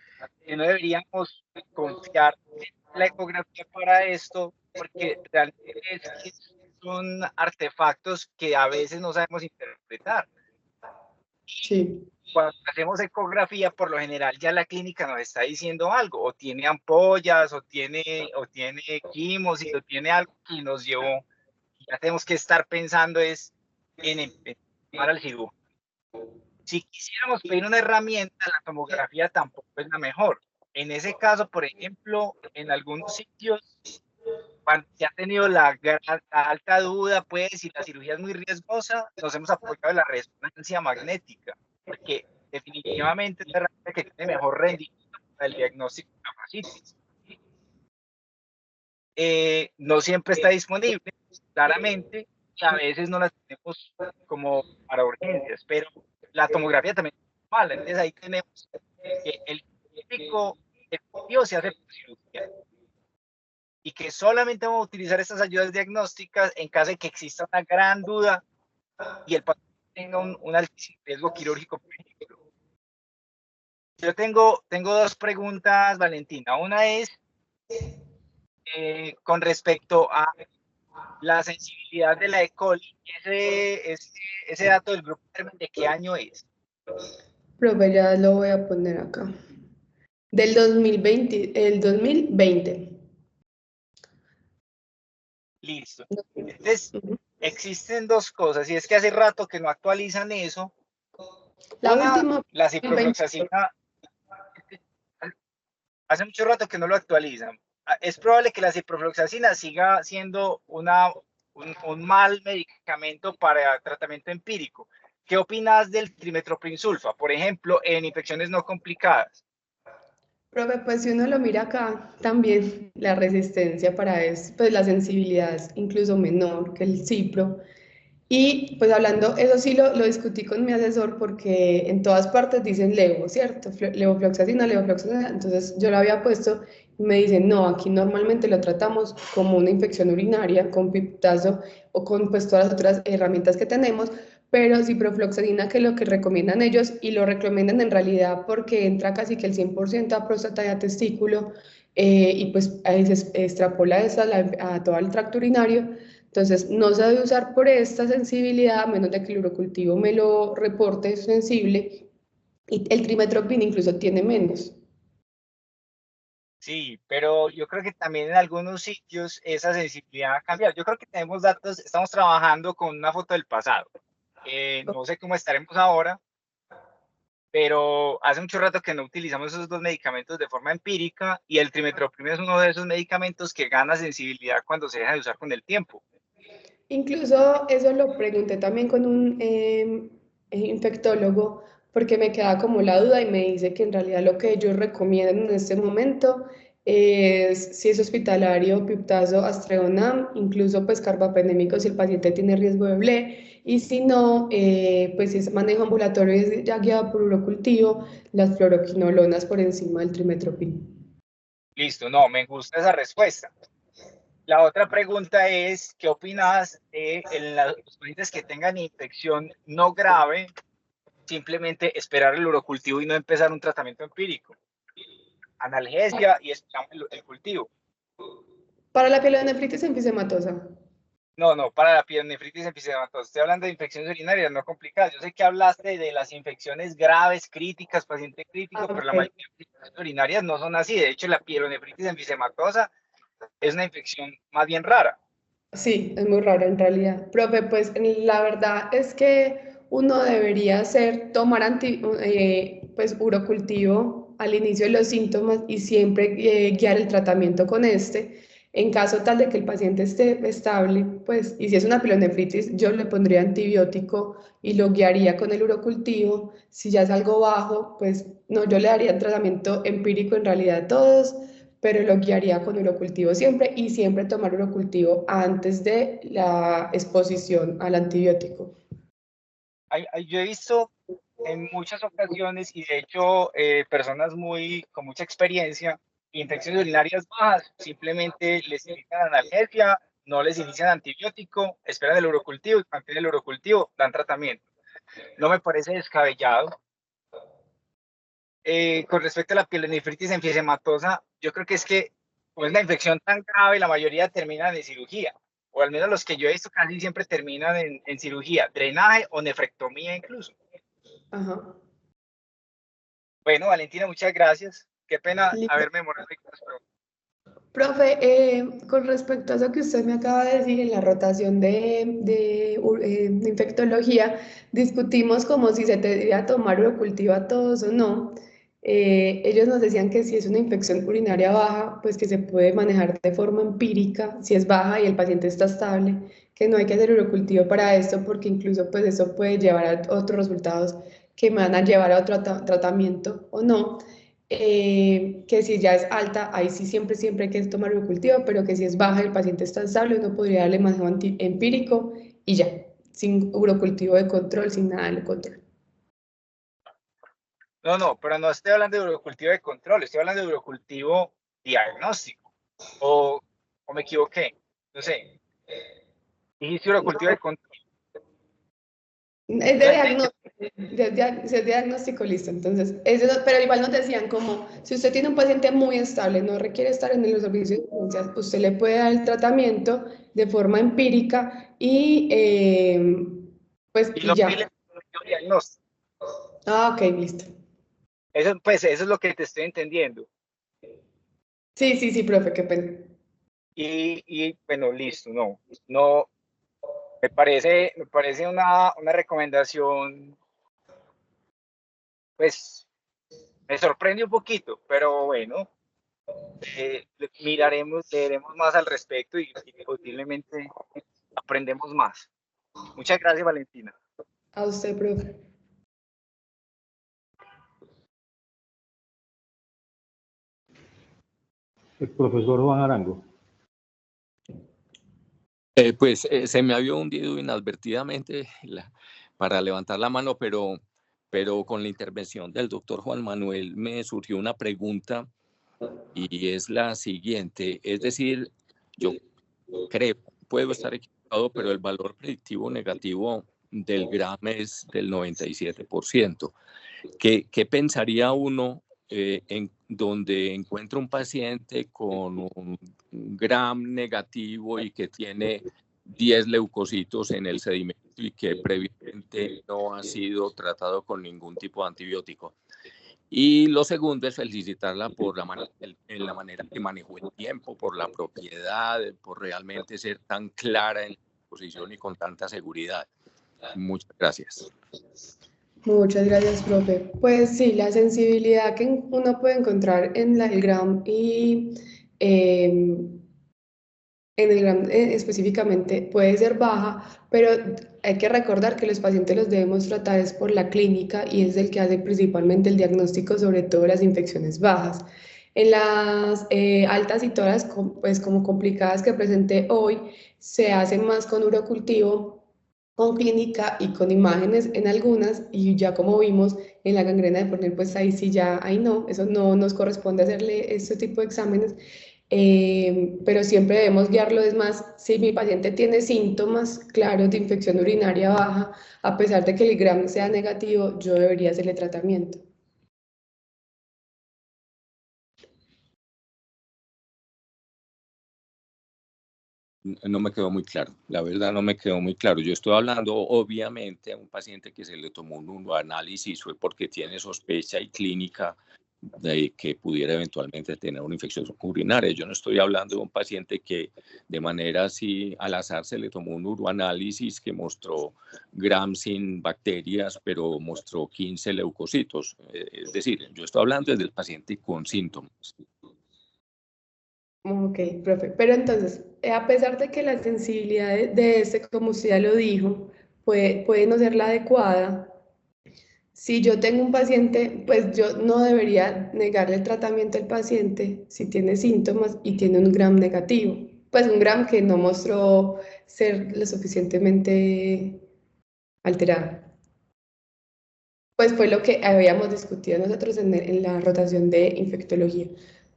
que no deberíamos confiar en la ecografía para esto, porque realmente son artefactos que a veces no sabemos interpretar. Sí. Cuando hacemos ecografía, por lo general ya la clínica nos está diciendo algo, o tiene ampollas, o tiene quimos, o tiene algo que nos llevó. Ya tenemos que estar pensando es en empezar al cirujano. Si quisiéramos pedir una herramienta, la tomografía tampoco es la mejor. En ese caso, por ejemplo, en algunos sitios, cuando se ha tenido la alta duda, pues, si la cirugía es muy riesgosa, nos hemos apoyado en la resonancia magnética, porque definitivamente es la herramienta que tiene mejor rendimiento para el diagnóstico de la fascitis. No siempre está disponible, claramente, y a veces no la tenemos como para urgencias, pero la tomografía también es mala. Entonces ahí tenemos que el típico efectivo se hace por cirugía y que solamente vamos a utilizar estas ayudas diagnósticas en caso de que exista una gran duda y el paciente tenga un altísimo riesgo quirúrgico, por ejemplo. Yo tengo dos preguntas, Valentina. Una es con respecto a la sensibilidad de la E. coli. Ese dato del grupo Germen, ¿de qué año es? Profe, ya lo voy a poner acá. Del 2020, el 2020. Listo. Entonces, existen dos cosas, y es que hace rato que no actualizan eso. La Una, última, la 2020. ciprofloxacina, hace mucho rato que no lo actualizan. Es probable que la ciprofloxacina siga siendo un mal medicamento para tratamiento empírico. ¿Qué opinas del trimetoprim-sulfa, por ejemplo, en infecciones no complicadas? Profe, pues si uno lo mira acá, también la resistencia para eso, pues la sensibilidad es incluso menor que el cipro. Y pues hablando, eso sí lo discutí con mi asesor porque en todas partes dicen levo, ¿cierto? Levofloxacina, levofloxacina. Entonces yo lo había puesto y me dicen, no, aquí normalmente lo tratamos como una infección urinaria con piptazo o con pues todas las otras herramientas que tenemos, pero ciprofloxacina que es lo que recomiendan ellos y lo recomiendan en realidad porque entra casi que el 100% a próstata y a testículo y pues ahí se extrapola eso a todo el tracto urinario. Entonces, no se debe usar por esta sensibilidad, a menos de que el urocultivo me lo reporte sensible, y el trimetoprim incluso tiene menos. Sí, pero yo creo que también en algunos sitios esa sensibilidad ha cambiado. Yo creo que tenemos datos, estamos trabajando con una foto del pasado. No sé cómo estaremos ahora, pero hace mucho rato que no utilizamos esos dos medicamentos de forma empírica y el trimetoprim es uno de esos medicamentos que gana sensibilidad cuando se deja de usar con el tiempo. Incluso eso lo pregunté también con un infectólogo, porque me queda como la duda y me dice que en realidad lo que ellos recomiendan en este momento es, si es hospitalario, piptazo, astreonam, incluso pues carbapenémico si el paciente tiene riesgo de BLE, y si no, pues si es manejo ambulatorio y es ya guiado por urocultivo, las fluoroquinolonas por encima del trimetoprim. Listo, no, me gusta esa respuesta. La otra pregunta es, ¿qué opinas de los pacientes que tengan infección no grave, simplemente esperar el urocultivo y no empezar un tratamiento empírico? Analgesia y esperamos el cultivo. Para la pielonefritis enfisемatosa. No, para la pielonefritis enfisемatosa. Estoy hablando de infecciones urinarias no complicadas. Yo sé que hablaste de las infecciones graves, críticas, paciente crítico, pero la Ok. mayoría de infecciones urinarias no son así. De hecho, la pielonefritis enfisematosa es una infección más bien rara. Sí, es muy raro en realidad. Profe, pues la verdad es que uno debería tomar pues urocultivo al inicio de los síntomas y siempre guiar el tratamiento con este. En caso tal de que el paciente esté estable, pues, y si es una pielonefritis, yo le pondría antibiótico y lo guiaría con el urocultivo. Si ya es algo bajo, pues no, yo le daría un tratamiento empírico en realidad a todos, pero lo guiaría con urocultivo siempre y siempre tomar urocultivo antes de la exposición al antibiótico. Yo he visto en muchas ocasiones y de hecho personas con mucha experiencia, infecciones urinarias bajas, simplemente les inician analgesia, no les inician antibiótico, esperan el urocultivo y cuando tienen el urocultivo dan tratamiento. No me parece descabellado. Con respecto a la pielonefritis enfisematosa, yo creo que es que como es una infección tan grave, la mayoría terminan en cirugía, o al menos los que yo he visto casi siempre terminan en cirugía, drenaje o nefrectomía incluso. Ajá. Bueno, Valentina, muchas gracias. Qué pena Listo. haberme demorado con las preguntas. Profe, con respecto a eso que usted me acaba de decir en la rotación de infectología, discutimos como si se debería tomar urocultivo a todos o no. Ellos nos decían que si es una infección urinaria baja, pues que se puede manejar de forma empírica, si es baja y el paciente está estable, que no hay que hacer urocultivo para esto, porque incluso pues eso puede llevar a otros resultados que me van a llevar a otro tratamiento o no. Que si ya es alta, ahí sí siempre hay que tomar urocultivo, pero que si es baja, el paciente está estable, uno podría darle manejo empírico y ya, sin urocultivo de control, sin nada de control. No, pero no estoy hablando de urocultivo de control, estoy hablando de urocultivo diagnóstico. ¿O me equivoqué? No sé. Dijiste urocultivo de control. Es de No entendí. diagnóstico, si es diagnóstico, listo. Entonces, pero igual nos decían como, si usted tiene un paciente muy estable, no requiere estar en los servicios de urgencias, usted le puede dar el tratamiento de forma empírica y pues Y y lo pide ya. el diagnóstico. Ah, ok, listo. Pues, eso es lo que te estoy entendiendo. Sí, profe, qué pena. Bueno, listo, no, me parece una recomendación, pues, me sorprende un poquito, pero bueno, leeremos más al respecto y posiblemente aprendemos más. Muchas gracias, Valentina. A usted, profe. El profesor Juan Arango. Se me había hundido inadvertidamente para levantar la mano, pero con la intervención del doctor Juan Manuel me surgió una pregunta y es la siguiente. Es decir, yo creo, puedo estar equivocado, pero el valor predictivo negativo del GRAM es del 97%. ¿Qué pensaría uno en donde encuentra un paciente con un GRAM negativo y que tiene 10 leucocitos en el sedimento y que previamente no ha sido tratado con ningún tipo de antibiótico? Y lo segundo es felicitarla por en la manera que manejó el tiempo, por la propiedad, por realmente ser tan clara en la posición y con tanta seguridad. Muchas gracias. Muchas gracias, profe. Pues sí, la sensibilidad que uno puede encontrar en el GRAM y en el GRAM específicamente puede ser baja, pero hay que recordar que los pacientes los debemos tratar es por la clínica y es el que hace principalmente el diagnóstico, sobre todo las infecciones bajas. En las altas y todas pues como complicadas que presenté hoy, se hacen más con urocultivo, con clínica y con imágenes en algunas, y ya como vimos en la gangrena de Fournier, pues ahí sí ya, ahí no, eso no nos corresponde hacerle este tipo de exámenes, pero siempre debemos guiarlo. Es más, si mi paciente tiene síntomas claros de infección urinaria baja, a pesar de que el GRAM sea negativo, yo debería hacerle tratamiento. No me quedó muy claro, la verdad no me quedó muy claro. Yo estoy hablando obviamente a un paciente que se le tomó un uroanálisis fue porque tiene sospecha y clínica de que pudiera eventualmente tener una infección urinaria. Yo no estoy hablando de un paciente que de manera así al azar se le tomó un uroanálisis que mostró GRAM sin bacterias, pero mostró 15 leucocitos. Es decir, yo estoy hablando del paciente con síntomas. Ok, profe. Pero entonces, a pesar de que la sensibilidad de este, como usted ya lo dijo, puede no ser la adecuada, si yo tengo un paciente, pues yo no debería negarle el tratamiento al paciente si tiene síntomas y tiene un gram negativo. Pues un gram que no mostró ser lo suficientemente alterado. Pues fue lo que habíamos discutido nosotros en la rotación de infectología.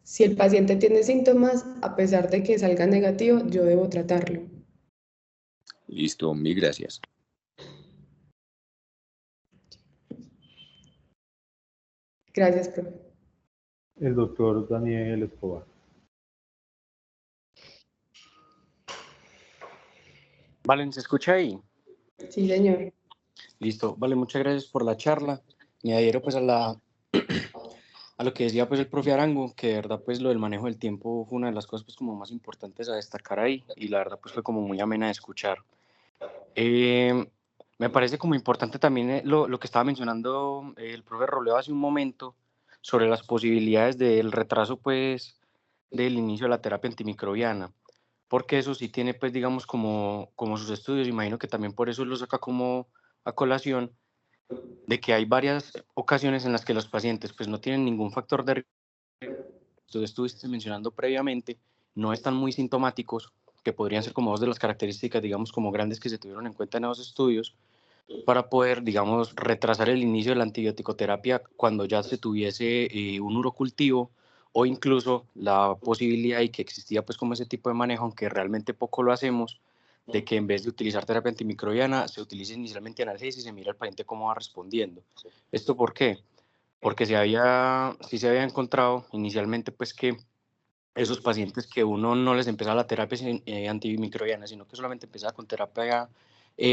Si el paciente tiene síntomas, a pesar de que salga negativo, yo debo tratarlo. Listo, mil gracias. Gracias, profe. El doctor Daniel Escobar. Valen, ¿se escucha ahí? Sí, señor. Listo. Vale, muchas gracias por la charla. Me adhiero pues a lo que decía pues el profe Arango, que de verdad pues lo del manejo del tiempo fue una de las cosas pues como más importantes a destacar ahí, y la verdad pues fue como muy amena de escuchar. Me parece como importante también lo que estaba mencionando el profe Robledo hace un momento sobre las posibilidades del retraso pues del inicio de la terapia antimicrobiana, porque eso sí tiene pues digamos como sus estudios. Imagino que también por eso lo saca como a colación, de que hay varias ocasiones en las que los pacientes pues no tienen ningún factor de riesgo, tú estuviste mencionando previamente, no están muy sintomáticos, que podrían ser como dos de las características, digamos, como grandes que se tuvieron en cuenta en esos estudios, para poder, digamos, retrasar el inicio de la antibiótico-terapia cuando ya se tuviese un urocultivo, o incluso la posibilidad, y que existía pues como ese tipo de manejo, aunque realmente poco lo hacemos, de que en vez de utilizar terapia antimicrobiana se utilice inicialmente analgesia y se mira al paciente cómo va respondiendo. ¿Esto por qué? Porque sí se había encontrado inicialmente pues que esos pacientes que uno no les empezaba la terapia antimicrobiana, sino que solamente empezaba con terapia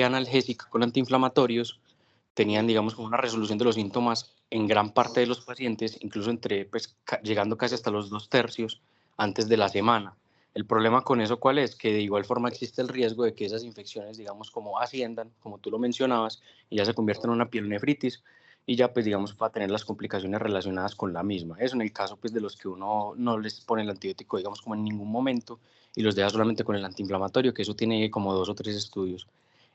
analgésica, con antiinflamatorios, tenían, digamos, como una resolución de los síntomas en gran parte de los pacientes, incluso pues, llegando casi hasta los 2/3 antes de la semana. El problema con eso, ¿cuál es? Que de igual forma existe el riesgo de que esas infecciones, digamos, como asciendan, como tú lo mencionabas, y ya se conviertan en una pielonefritis, y ya pues digamos va a tener las complicaciones relacionadas con la misma. Eso en el caso pues de los que uno no les pone el antibiótico digamos como en ningún momento y los deja solamente con el antiinflamatorio, que eso tiene como 2 o 3 estudios.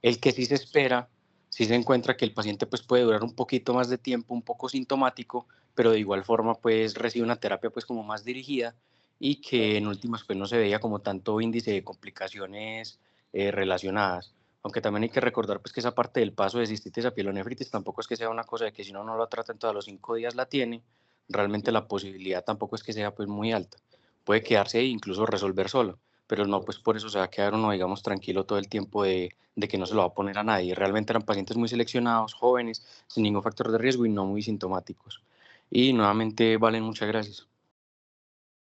El que sí se espera, sí se encuentra que el paciente pues puede durar un poquito más de tiempo, un poco sintomático, pero de igual forma pues recibe una terapia pues como más dirigida, y que en últimas pues no se veía como tanto índice de complicaciones relacionadas. Aunque también hay que recordar pues que esa parte del paso de cistitis a pielonefritis tampoco es que sea una cosa de que si uno no lo trata en todos los 5 días la tiene. Realmente la posibilidad tampoco es que sea pues muy alta. Puede quedarse e incluso resolver solo, pero no pues por eso se va a quedar uno digamos tranquilo todo el tiempo de que no se lo va a poner a nadie. Realmente eran pacientes muy seleccionados, jóvenes, sin ningún factor de riesgo y no muy sintomáticos. Y nuevamente, Valen, muchas gracias.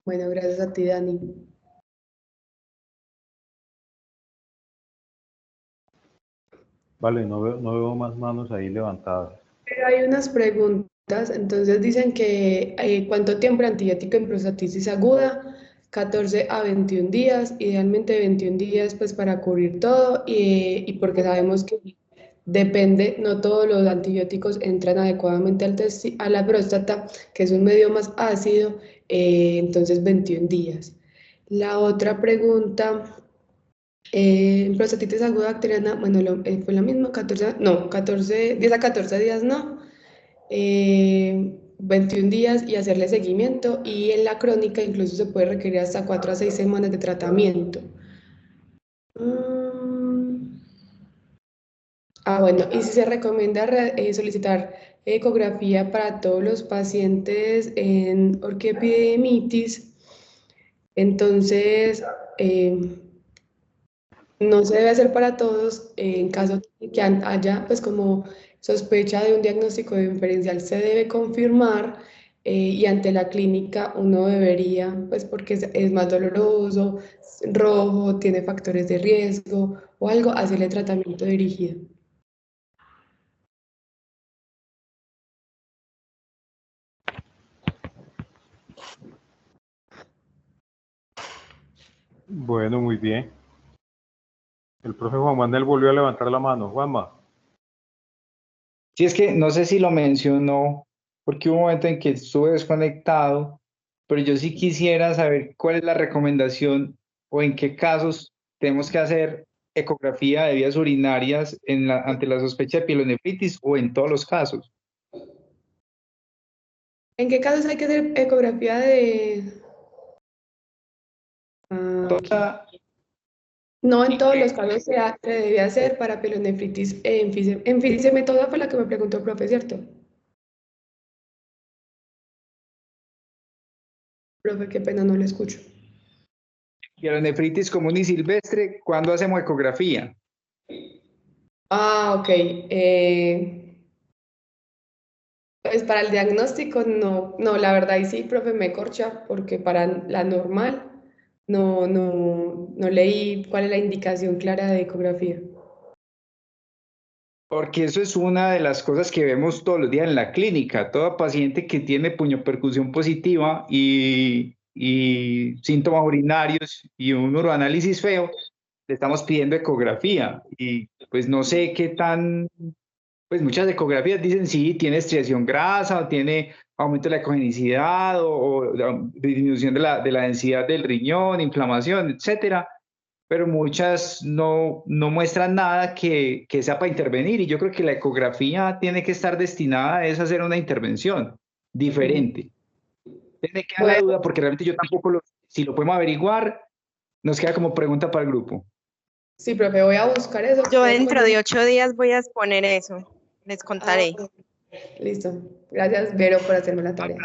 Bueno, gracias a ti, Dani. Vale, no veo más manos ahí levantadas. Pero hay unas preguntas, entonces dicen que ¿cuánto tiempo de antibiótico en prostatitis aguda? 14 a 21 días, idealmente 21 días pues para cubrir todo, y porque sabemos que depende, no todos los antibióticos entran adecuadamente a la próstata, que es un medio más ácido, entonces 21 días. La otra pregunta, en prostatitis aguda bacteriana, bueno, fue lo mismo, 10 a 14 días no, 21 días y hacerle seguimiento, y en la crónica incluso se puede requerir hasta 4 a 6 semanas de tratamiento. Bueno, y si se recomienda solicitar ecografía para todos los pacientes en orquiepididimitis, entonces no se debe hacer para todos. En caso de que haya pues como sospecha de un diagnóstico diferencial, se debe confirmar, y ante la clínica uno debería, pues porque es más doloroso, rojo, tiene factores de riesgo o algo, hacerle tratamiento dirigido. Bueno, muy bien. El profe Juan Manuel volvió a levantar la mano. Juanma. Sí, es que no sé si lo mencionó, porque hubo un momento en que estuve desconectado pero yo sí quisiera saber cuál es la recomendación o en qué casos tenemos que hacer ecografía de vías urinarias ante la sospecha de pielonefritis o en todos los casos. ¿En qué casos hay que hacer ecografía de...? No en todos los casos se debe hacer para pielonefritis enfisema. Toda fue la que me preguntó el profe, ¿cierto? Profe, qué pena, no lo escucho. Pielonefritis común y silvestre, ¿cuándo hacemos ecografía? Ah, ok. Pues para el diagnóstico no, la verdad y sí, profe, me corcha, porque para la normal no leí cuál es la indicación clara de ecografía. Porque eso es una de las cosas que vemos todos los días en la clínica. Todo paciente que tiene puñopercusión positiva y síntomas urinarios y un uroanálisis feo, le estamos pidiendo ecografía. Y pues no sé qué tan... Pues muchas ecografías dicen sí, tiene estriación grasa, o tiene aumento de la ecogenicidad, o disminución de la densidad del riñón, inflamación, etcétera. Pero muchas no muestran nada que sea para intervenir, y yo creo que la ecografía tiene que estar destinada a hacer una intervención diferente. Tiene que dar la duda, porque realmente yo tampoco si lo podemos averiguar, nos queda como pregunta para el grupo. Sí, profe, voy a buscar eso. Yo dentro de 8 días voy a exponer eso, les contaré. Listo. Gracias, Vero, por hacerme la tarea.